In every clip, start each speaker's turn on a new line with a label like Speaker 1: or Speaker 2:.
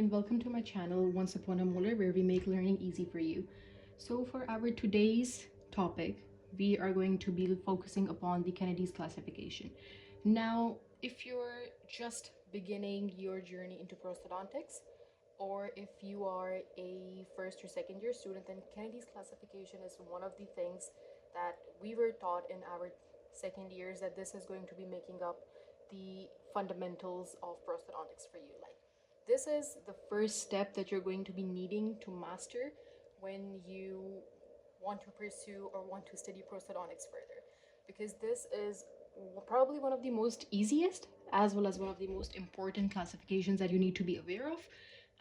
Speaker 1: and welcome to my channel Once Upon a Molar, where we make learning easy for you. So for our today's topic, we are going to be focusing upon the Kennedy's classification. Now, if you're just beginning your journey into prosthodontics, or if you are a first or second year student, then Kennedy's classification is one of the things that we were taught in our second years, that this is going to be making up the fundamentals of prosthodontics for you. Like, this is the first step that you're going to be needing to master when you want to pursue or want to study prosthodontics further, because this is probably one of the most easiest as well as one of the most important classifications that you need to be aware of.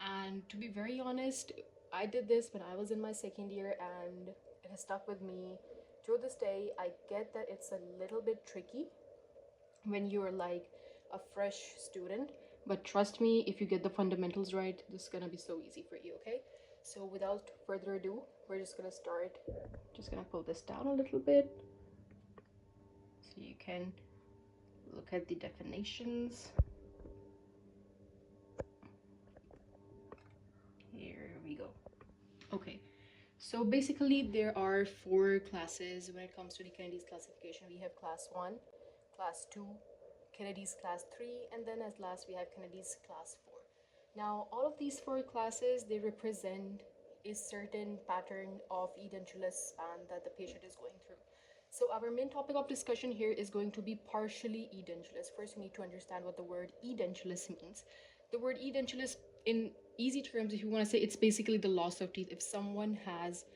Speaker 1: And to be very honest, I did this when I was in my second year and it has stuck with me to this day. I get that it's a little bit tricky when you're like a fresh student, but trust me, if you get the fundamentals right, this is gonna be so easy for you. Okay, so without further ado, we're just gonna start. Just gonna pull this down a little bit so you can look at the definitions. Here we go. Okay, so basically there are four classes when it comes to the Kennedy's classification. We have class 1, class 2, Kennedy's class 3, and then as last we have Kennedy's class 4. Now all of these four classes, they represent a certain pattern of edentulous span that the patient is going through. So our main topic of discussion here is going to be partially edentulous. First, we need to understand what the word edentulous means. The word edentulous, in easy terms, if you want to say, it's basically the loss of teeth. If someone has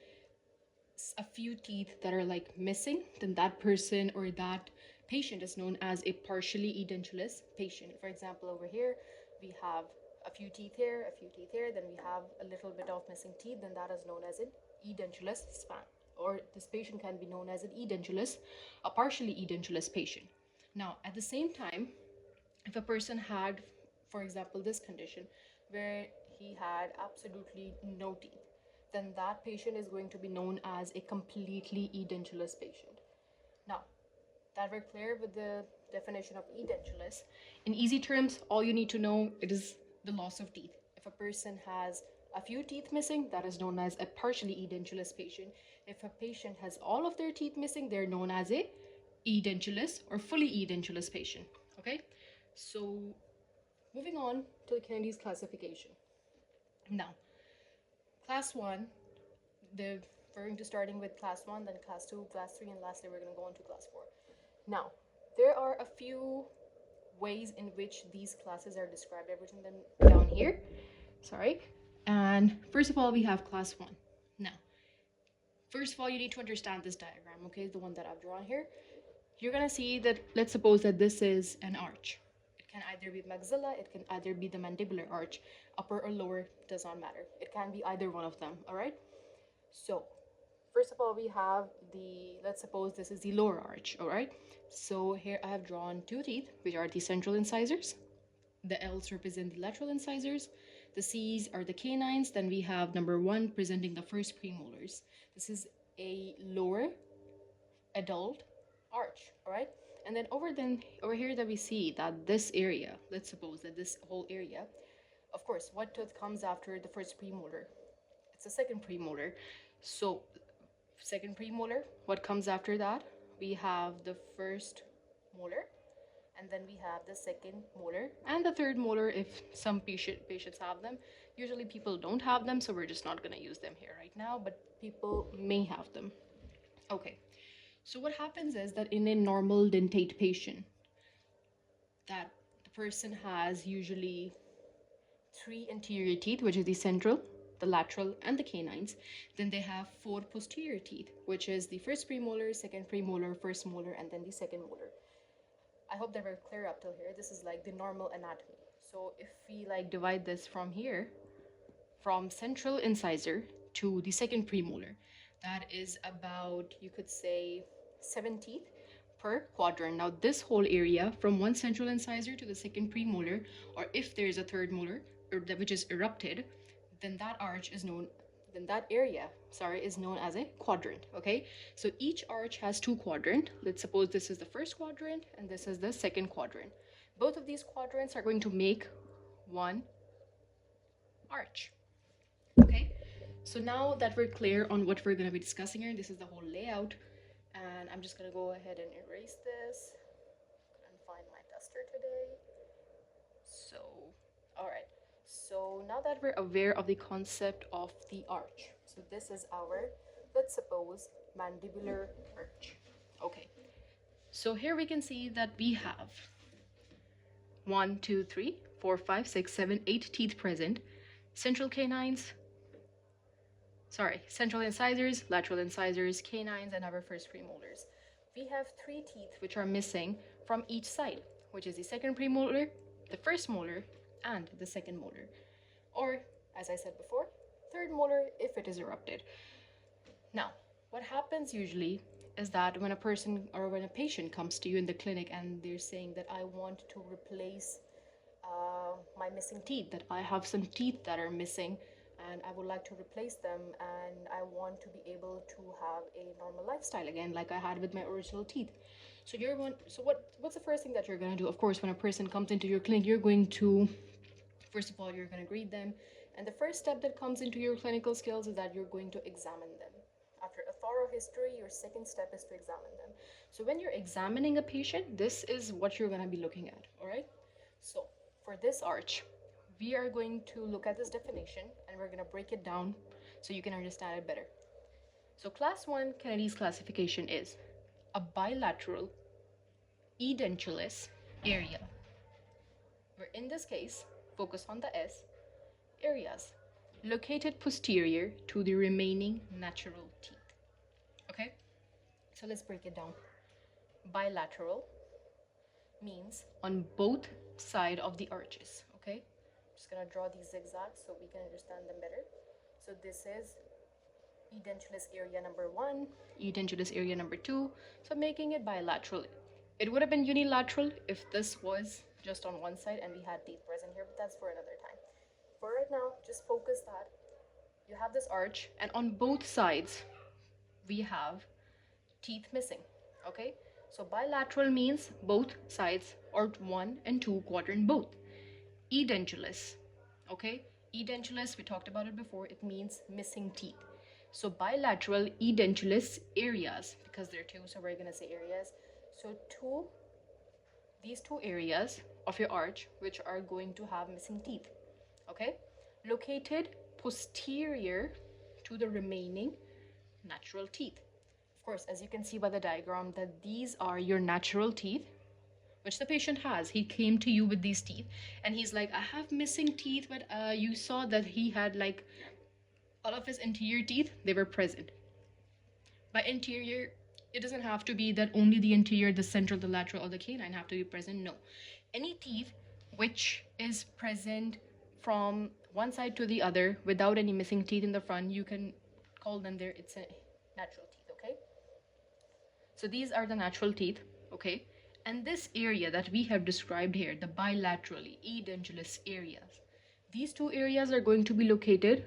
Speaker 1: a few teeth that are like missing, then that person or that patient is known as a partially edentulous patient. For example, over here we have a few teeth here, a few teeth here, then we have a little bit of missing teeth, then that is known as an edentulous span, or this patient can be known as an edentulous, a partially edentulous patient. Now at the same time, if a person had, for example, this condition where he had absolutely no teeth, then that patient is going to be known as a completely edentulous patient. Now that we're clear with the definition of edentulous, in easy terms, all you need to know, it is the loss of teeth. If a person has a few teeth missing, that is known as a partially edentulous patient. If a patient has all of their teeth missing, they're known as a edentulous or fully edentulous patient. Okay, so moving on to the Kennedy's classification. Now, class 1, we're going to starting with class 1, then class 2, class 3, and lastly we're going to go on to class 4. Now, there are a few ways in which these classes are described. I've written them down here. Sorry. And first of all, we have class 1. Now, first of all, you need to understand this diagram, okay? The one that I've drawn here. You're going to see that, let's suppose that this is an arch. It can either be maxilla, it can either be the mandibular arch, upper or lower, does not matter. It can be either one of them, all right? So, first of all, we have let's suppose this is the lower arch, all right? So here I have drawn two teeth, which are the central incisors. The L's represent the lateral incisors. The C's are the canines. Then we have number 1 presenting the first premolars. This is a lower adult arch, all right? And then over here that we see that this area, let's suppose that this whole area, of course, what tooth comes after the first premolar? It's the second premolar. So second premolar, what comes after that? We have the first molar, and then we have the second molar and the third molar if some patients have them. Usually people don't have them, so we're just not going to use them here right now, but people may have them. Okay, so what happens is that in a normal dentate patient, that the person has usually 3 anterior teeth, which is the central, the lateral, and the canines. Then they have 4 posterior teeth, which is the first premolar, second premolar, first molar, and then the second molar. I hope that we're clear up till here. This is like the normal anatomy. So if we like divide this from here, from central incisor to the second premolar, that is about, you could say, 7 teeth per quadrant. Now this whole area from one central incisor to the second premolar, or if there is a third molar, or which is erupted, then that arch is known, then that area, is known as a quadrant, okay? So each arch has 2 quadrants. Let's suppose this is the first quadrant and this is the second quadrant. Both of these quadrants are going to make one arch. Okay, so now that we're clear on what we're going to be discussing here, this is the whole layout, and I'm just going to go ahead and erase this and find my duster today. So, all right, so now that we're aware of the concept of the arch, so this is our, let's suppose, mandibular arch. Okay, so here we can see that we have 1, 2, 3, 4, 5, 6, 7, 8 teeth present, central canines, central incisors, lateral incisors, canines, and our first premolars. We have 3 teeth which are missing from each side, which is the second premolar, the first molar, and the second molar. Or, as I said before, third molar if it is erupted. Now, what happens usually is that when a person or when a patient comes to you in the clinic and they're saying that I want to replace my missing teeth, that I have some teeth that are missing and I would like to replace them, and I want to be able to have a normal lifestyle again like I had with my original teeth. So what's the first thing that you're going to do? Of course, when a person comes into your clinic, you're going to, first of all, you're going to greet them, and the first step that comes into your clinical skills is that you're going to examine them. After a thorough history, your second step is to examine them. So when you're examining a patient, this is what you're going to be looking at. All right, so for this arch, we are going to look at this definition and we're going to break it down so you can understand it better. So class 1 Kennedy's classification is a bilateral edentulous area, where in this case, focus on the S, areas located posterior to the remaining natural teeth. Okay, so let's break it down. Bilateral means on both sides of the arches. Okay, I'm just gonna draw these zigzags so we can understand them better. So this is edentulous area number 1, edentulous area number 2, so making it bilateral. It would have been unilateral if this was just on one side and we had teeth present here, but that's for another time. For right now, just focus that you have this arch and on both sides we have teeth missing. Okay, so bilateral means both sides, or 1 and 2 quadrant both. Edentulous, okay, edentulous, we talked about it before, it means missing teeth. So bilateral edentulous areas, because there are 2, so we're gonna say areas. So these 2 areas of your arch which are going to have missing teeth, okay, located posterior to the remaining natural teeth. Of course, as you can see by the diagram, that these are your natural teeth which the patient has. He came to you with these teeth and he's like, I have missing teeth, but you saw that he had like all of his interior teeth, they were present. By interior, it doesn't have to be that only the interior, the central, the lateral, or the canine have to be present. No, any teeth which is present from one side to the other without any missing teeth in the front, you can call them there, it's a natural teeth. Okay, so these are the natural teeth. Okay, and this area that we have described here, the bilaterally edentulous areas, these 2 areas are going to be located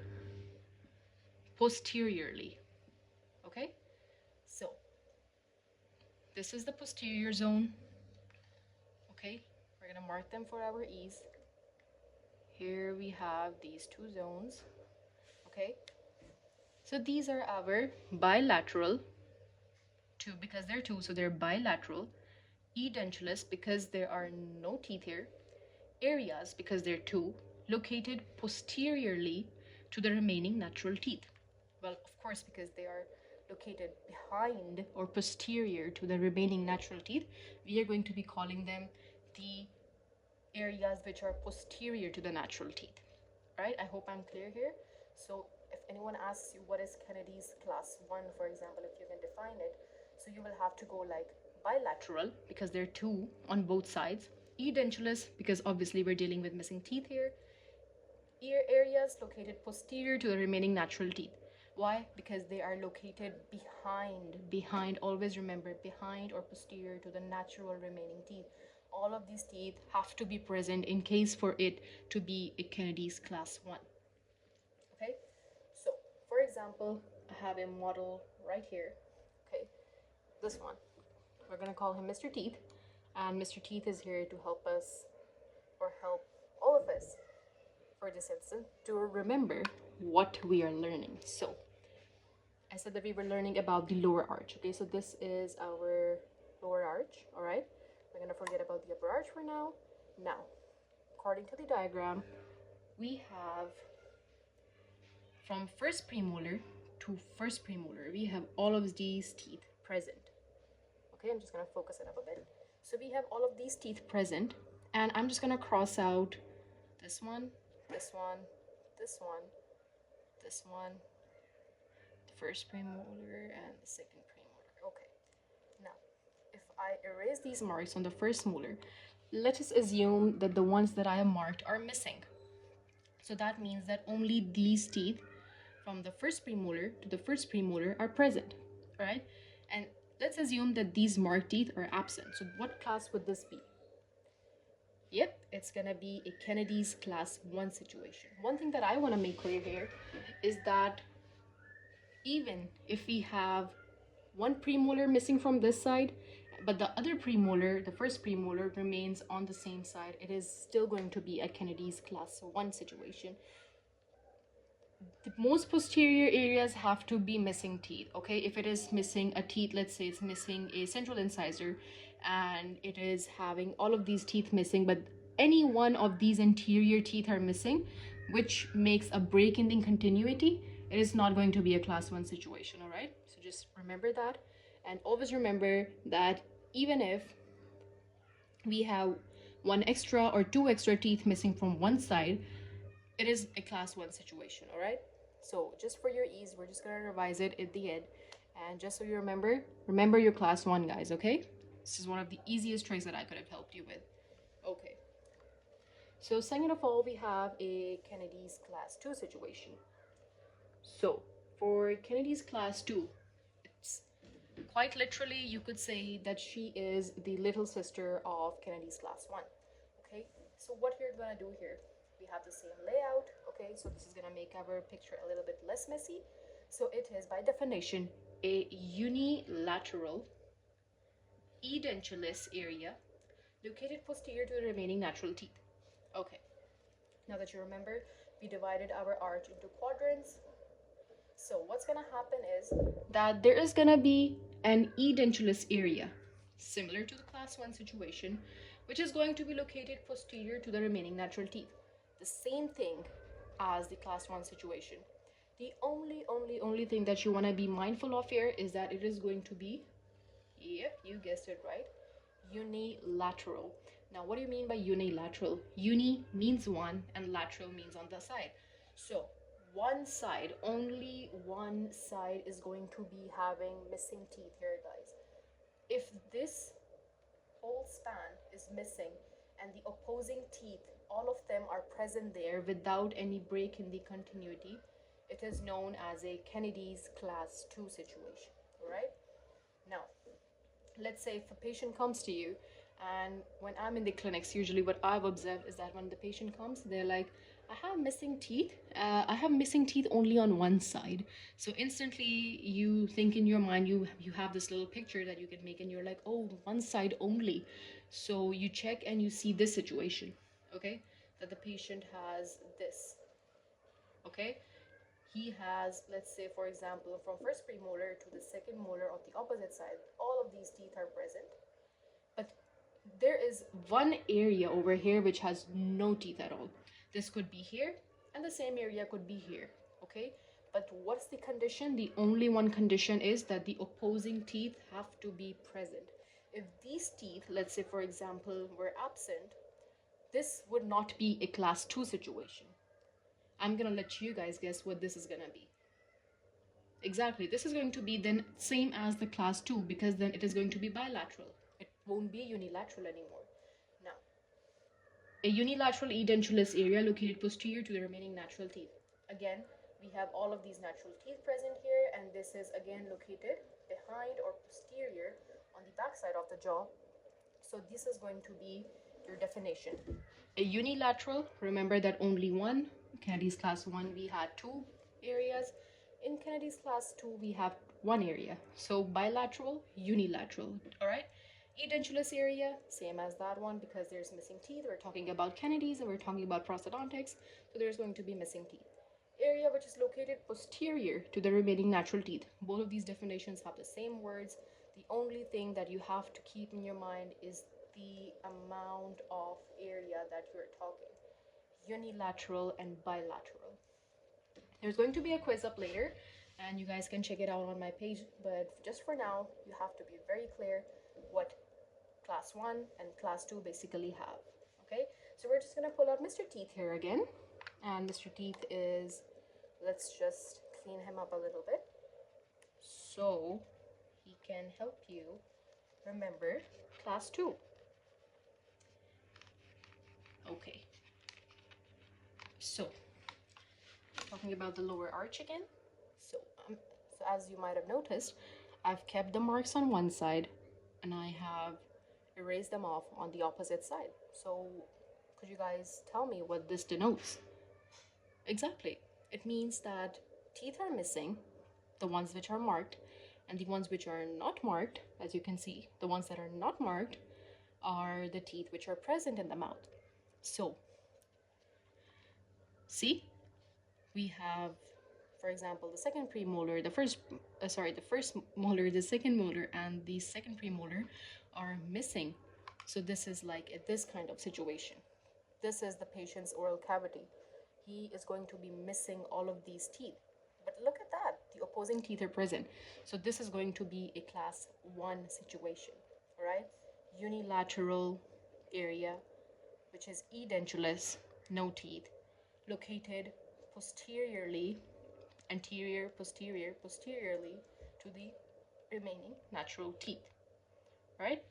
Speaker 1: posteriorly. Okay, so this is the posterior zone. Okay, we're gonna mark them for our ease. Here we have these 2 zones. Okay, so these are our bilateral, 2 because they're 2, so they're bilateral. Edentulous because there are no teeth here. Areas because they're 2, located posteriorly to the remaining natural teeth. Well, of course, because they are located behind or posterior to the remaining natural teeth, we are going to be calling them the areas which are posterior to the natural teeth. Right? I hope I'm clear here. So if anyone asks you what is Kennedy's class 1, for example, if you can define it, so you will have to go like bilateral because there are 2 on both sides, edentulous because obviously we're dealing with missing teeth here, ear areas located posterior to the remaining natural teeth. Why? Because they are located behind, always remember, behind or posterior to the natural remaining teeth. All of these teeth have to be present in case for it to be a Kennedy's class 1. Okay, so for example, I have a model right here. Okay, this one, we're gonna call him Mr. Teeth, and Mr. Teeth is here to help us, or help all of us, for this this instance to remember what we are learning. So I said that we were learning about the lower arch. Okay, so this is our lower arch. All right, we're gonna forget about the upper arch for now. Now, according to the diagram, we have from first premolar to first premolar, we have all of these teeth present. Okay, I'm just gonna focus it up a bit. So we have all of these teeth present, and I'm just gonna cross out this one, this one, this one, this one, the first premolar and the second premolar. Okay, now if I erase these marks on the first molar, let us assume that the ones that I have marked are missing. So that means that only these teeth from the first premolar to the first premolar are present, right? And let's assume that these marked teeth are absent. So what class would this be? Yep, it's gonna be a Kennedy's class 1 situation. One thing that I want to make clear here is that even if we have one premolar missing from this side, but the other premolar, the first premolar, remains on the same side, it is still going to be a Kennedy's class 1 situation. The most posterior areas have to be missing teeth. Okay, if it is missing a teeth, let's say it's missing a central incisor and it is having all of these teeth missing, but any one of these anterior teeth are missing, which makes a break in the continuity, it is not going to be a class 1 situation. All right, so just remember that, and always remember that even if we have one extra or two extra teeth missing from one side, it is a class 1 situation. All right, so just for your ease, we're just going to revise it at the end, and just so you remember your class 1, guys. Okay, this is one of the easiest tricks that I could have helped you with. Okay, so second of all, we have a Kennedy's class 2 situation. So for Kennedy's class 2, it's quite literally, you could say that she is the little sister of Kennedy's class 1. Okay, so what we're gonna do here, we have the same layout. Okay, so this is gonna make our picture a little bit less messy. So it is by definition a unilateral edentulous area located posterior to the remaining natural teeth. Okay, now that you remember, we divided our arch into quadrants. So what's gonna happen is that there is gonna be an edentulous area similar to the class 1 situation, which is going to be located posterior to the remaining natural teeth. The same thing as the class 1 situation. The only thing that you want to be mindful of here is that it is going to be, yep, you guessed it right, unilateral. Now what do you mean by unilateral? Uni means one and lateral means on the side. So one side, only one side is going to be having missing teeth here, guys. If this whole span is missing and the opposing teeth, all of them are present there without any break in the continuity, it is known as a Kennedy's class 2 situation. All right, now let's say if a patient comes to you, and when I'm in the clinics, usually what I've observed is that when the patient comes, they're like, I have missing teeth. I have missing teeth only on one side. So instantly you think in your mind, you have this little picture that you can make, and you're like, oh, one side only. So you check and you see this situation, okay, that the patient has this. Okay, he has, let's say for example, from first premolar to the second molar of the opposite side, all of these teeth are present, but there is one area over here which has no teeth at all. This could be here and the same area could be here. Okay, but what's the condition? The only one condition is that the opposing teeth have to be present. If these teeth, let's say for example, were absent, this would not be a class 2 situation. I'm gonna let you guys guess what this is gonna be. Exactly, this is going to be then same as the class 2, because then it is going to be bilateral. It won't be unilateral anymore. Now, a unilateral edentulous area located posterior to the remaining natural teeth. Again, we have all of these natural teeth present here, and this is again located behind or posterior on the back side of the jaw. So this is going to be your definition. A unilateral, remember that only one. Kennedy's class 1 we had 2 areas. In Kennedy's class 2 we have 1 area. So bilateral, unilateral. All right, Edentulous area, same as that one because there's missing teeth. We're talking about Kennedy's and we're talking about prosthodontics, so there's going to be missing teeth. Area which is located posterior to the remaining natural teeth. Both of these definitions have the same words. The only thing that you have to keep in your mind is the amount of area that you're talking. Unilateral and bilateral. There's going to be a quiz up later and you guys can check it out on my page, but just for now you have to be very clear what class 1 and class 2 basically have. Okay, so we're just going to pull out Mr. Teeth here again, and Mr. Teeth is, let's just clean him up a little bit so he can help you remember class 2. Okay, so talking about the lower arch again. So as you might have noticed, I've kept the marks on one side and I have erased them off on the opposite side. So could you guys tell me what this denotes? Exactly. It means that teeth are missing, the ones which are marked, and the ones which are not marked, as you can see, the ones that are not marked are the teeth which are present in the mouth. So, see, we have, for example, the second premolar, the first molar, the second molar, and the second premolar are missing. So this is like this kind of situation. This is the patient's oral cavity. He is going to be missing all of these teeth. But look at that, the opposing teeth are present. So this is going to be a class 1 situation, all right? Unilateral area, which is edentulous, no teeth, located posteriorly, anterior, posterior, posteriorly to the remaining natural teeth, right?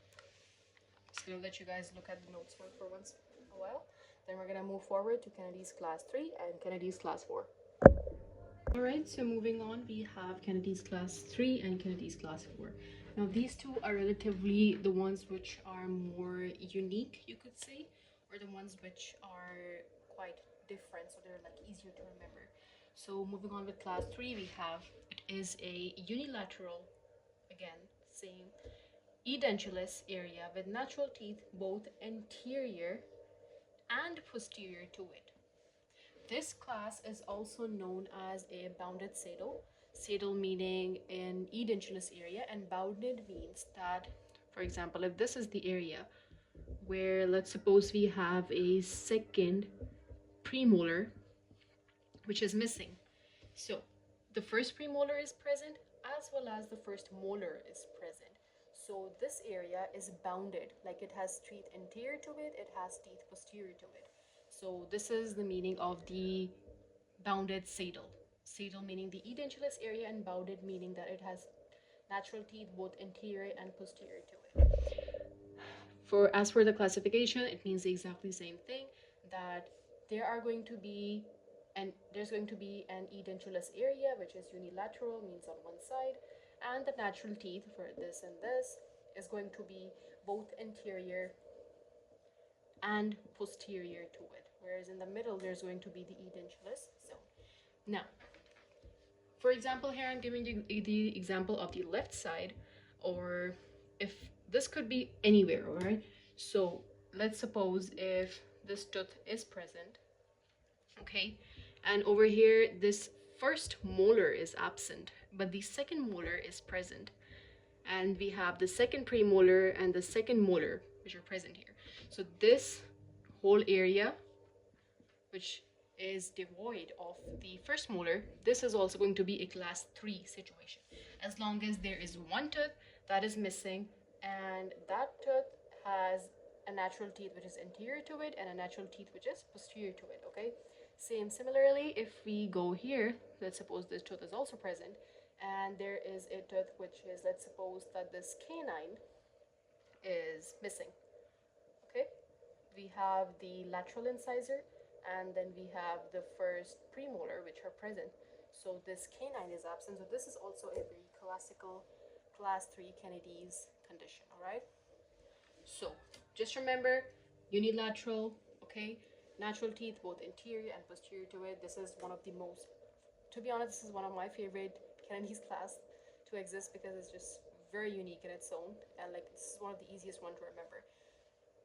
Speaker 1: Just gonna let you guys look at the notes for once a while. Then we're gonna move forward to Kennedy's class 3 and Kennedy's class 4. Alright, so moving on, we have Kennedy's class 3 and Kennedy's class 4. Now these two are relatively the ones which are more unique, you could say, or the ones which are quite different, so they're like easier to remember. So moving on with class 3, we have, it is a unilateral, again, same, edentulous area with natural teeth both anterior and posterior to it. This class is also known as a bounded saddle. Saddle meaning an edentulous area, and bounded means that, for example, if this is the area where, let's suppose we have a second premolar which is missing. So the first premolar is present as well as the first molar is present. So this area is bounded, like it has teeth anterior to it, it has teeth posterior to it. So this is the meaning of the bounded saddle. Saddle meaning the edentulous area, and bounded meaning that it has natural teeth both anterior and posterior to it. As for the classification, it means the exactly same thing, that there's going to be an edentulous area which is unilateral, means on one side, and the natural teeth for this and this is going to be both anterior and posterior to it, whereas in the middle there's going to be the edentulous zone. Now, for example, here I'm giving you the example of the left side, or if this could be anywhere, all right? So let's suppose if this tooth is present, okay, and over here this first molar is absent, but the second molar is present, and we have the second premolar and the second molar which are present here. So this whole area which is devoid of the first molar, this is also going to be a class 3 situation, as long as there is one tooth that is missing and that tooth has a natural teeth which is anterior to it and a natural teeth which is posterior to it, okay? Similarly, if we go here, let's suppose this tooth is also present and there is a tooth which is, let's suppose that this canine is missing, okay? We have the lateral incisor and then we have the first premolar which are present. So this canine is absent. So this is also a very classical class 3 Kennedy's condition, all right? So just remember, unilateral, okay? Natural teeth, both anterior and posterior to it. This is one of the most, to be honest, this is one of my favorite Kennedy's class to exist because it's just very unique in its own, and like this is one of the easiest one to remember.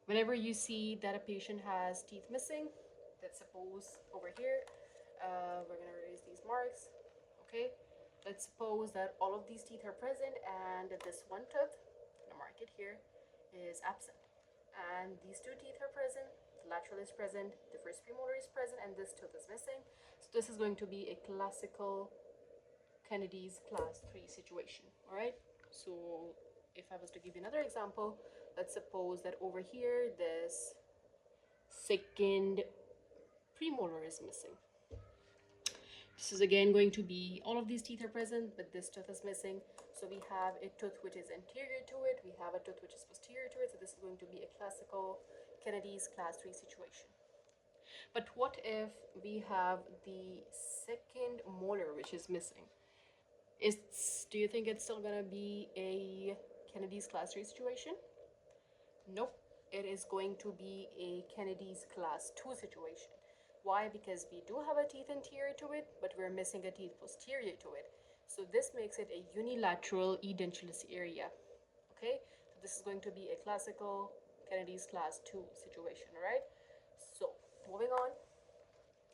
Speaker 1: Whenever you see that a patient has teeth missing, let's suppose over here, we're gonna erase these marks, okay? Let's suppose that all of these teeth are present and this one tooth, I'm gonna mark it here, is absent. And these two teeth are present, the lateral is present, the first premolar is present, and this tooth is missing. So this is going to be a classical Kennedy's class 3 situation, all right? So if I was to give you another example, let's suppose that over here, this second premolar is missing. This is again going to be, all of these teeth are present, but this tooth is missing. So we have a tooth which is anterior to it, we have a tooth which is posterior to it. So this is going to be a classical Kennedy's class 3 situation. But what if we have the second molar which is missing? Do you think it's still gonna be a Kennedy's class 3 situation? Nope, it is going to be a Kennedy's class 2 situation. Why? Because we do have a teeth anterior to it, but we're missing a teeth posterior to it. So this makes it a unilateral edentulous area. Okay, so this is going to be a classical Kennedy's class 2 situation, right? So moving on,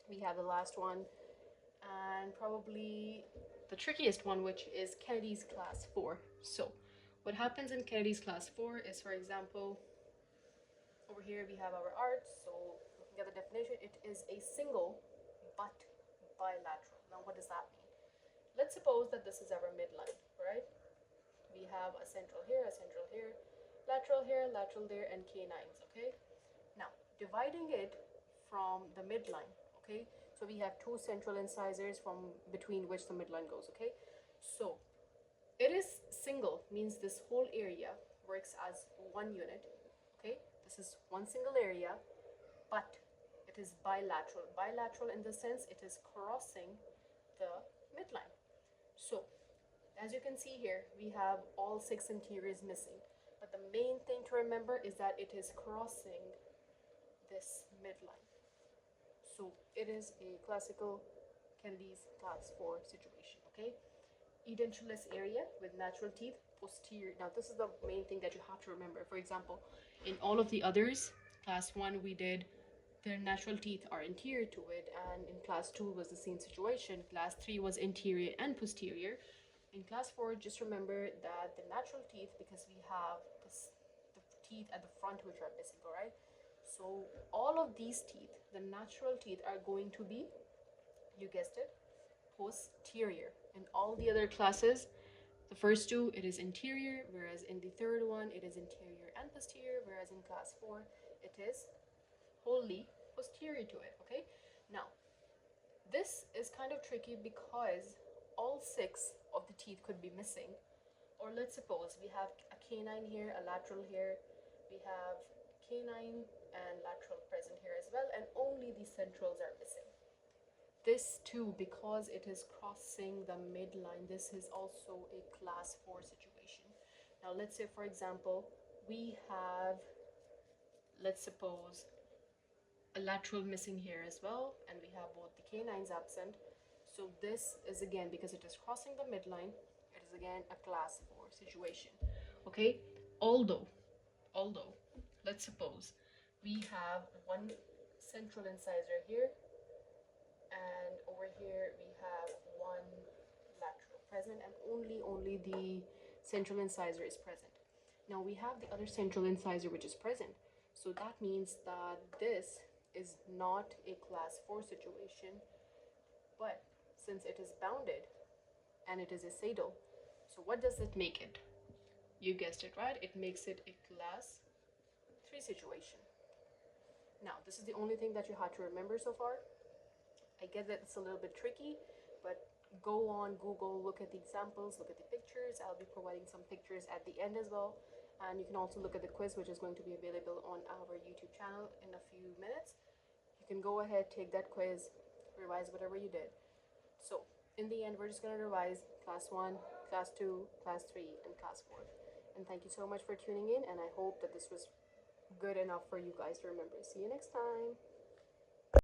Speaker 1: we have the last one, and probably the trickiest one, which is Kennedy's class 4. So what happens in Kennedy's class 4 is, for example, over here we have our arch. So looking at the definition, it is a single but bilateral. Now what does that mean? Let's suppose that this is our midline, right? We have a central here, lateral here, lateral there, and canines, okay? Now, dividing it from the midline, okay? So we have two central incisors from between which the midline goes, okay? So it is single, means this whole area works as one unit, okay? This is one single area, but it is bilateral. Bilateral in the sense it is crossing the midline. So as you can see here, we have all 6 interiors missing. But the main thing to remember is that it is crossing this midline. So it is a classical Kennedy's class 4 situation, okay? Edentulous area with natural teeth posterior. Now this is the main thing that you have to remember. For example, in all of the others, class 1 we did, their natural teeth are anterior to it, and in class 2 was the same situation. Class 3 was interior and posterior. In class 4, just remember that the natural teeth, because we have the teeth at the front which are missing, all right? So all of these teeth, the natural teeth, are going to be, you guessed it, posterior. In all the other classes, the first two, it is interior, whereas in the third one, it is interior and posterior, whereas in class 4, it is wholly posterior to it, okay? Now, this is kind of tricky because all 6 of the teeth could be missing. Or let's suppose we have a canine here, a lateral here, we have canine and lateral present here as well, and only the centrals are missing. This too, because it is crossing the midline, this is also a class 4 situation. Now let's say, for example, we have, let's suppose, a lateral missing here as well, and we have both the canines absent. So this is again, because it is crossing the midline, it is again a class 4 situation, okay? Although, let's suppose we have one central incisor here, and over here we have one lateral present, and only the central incisor is present. Now we have the other central incisor which is present, so that means that this is not a class 4 situation, but since it is bounded and it is a saddle, so what does it make it? You guessed it, right? It makes it a class 3 situation. Now this is the only thing that you had to remember so far. I get that it's a little bit tricky, but go on Google, look at the examples, look at the pictures. I'll be providing some pictures at the end as well, and you can also look at the quiz, which is going to be available on our YouTube channel in a few minutes. You can go ahead, take that quiz, revise whatever you did. So in the end, we're just going to revise class 1, class 2, class 3, and class 4. And thank you so much for tuning in, and I hope that this was good enough for you guys to remember. See you next time.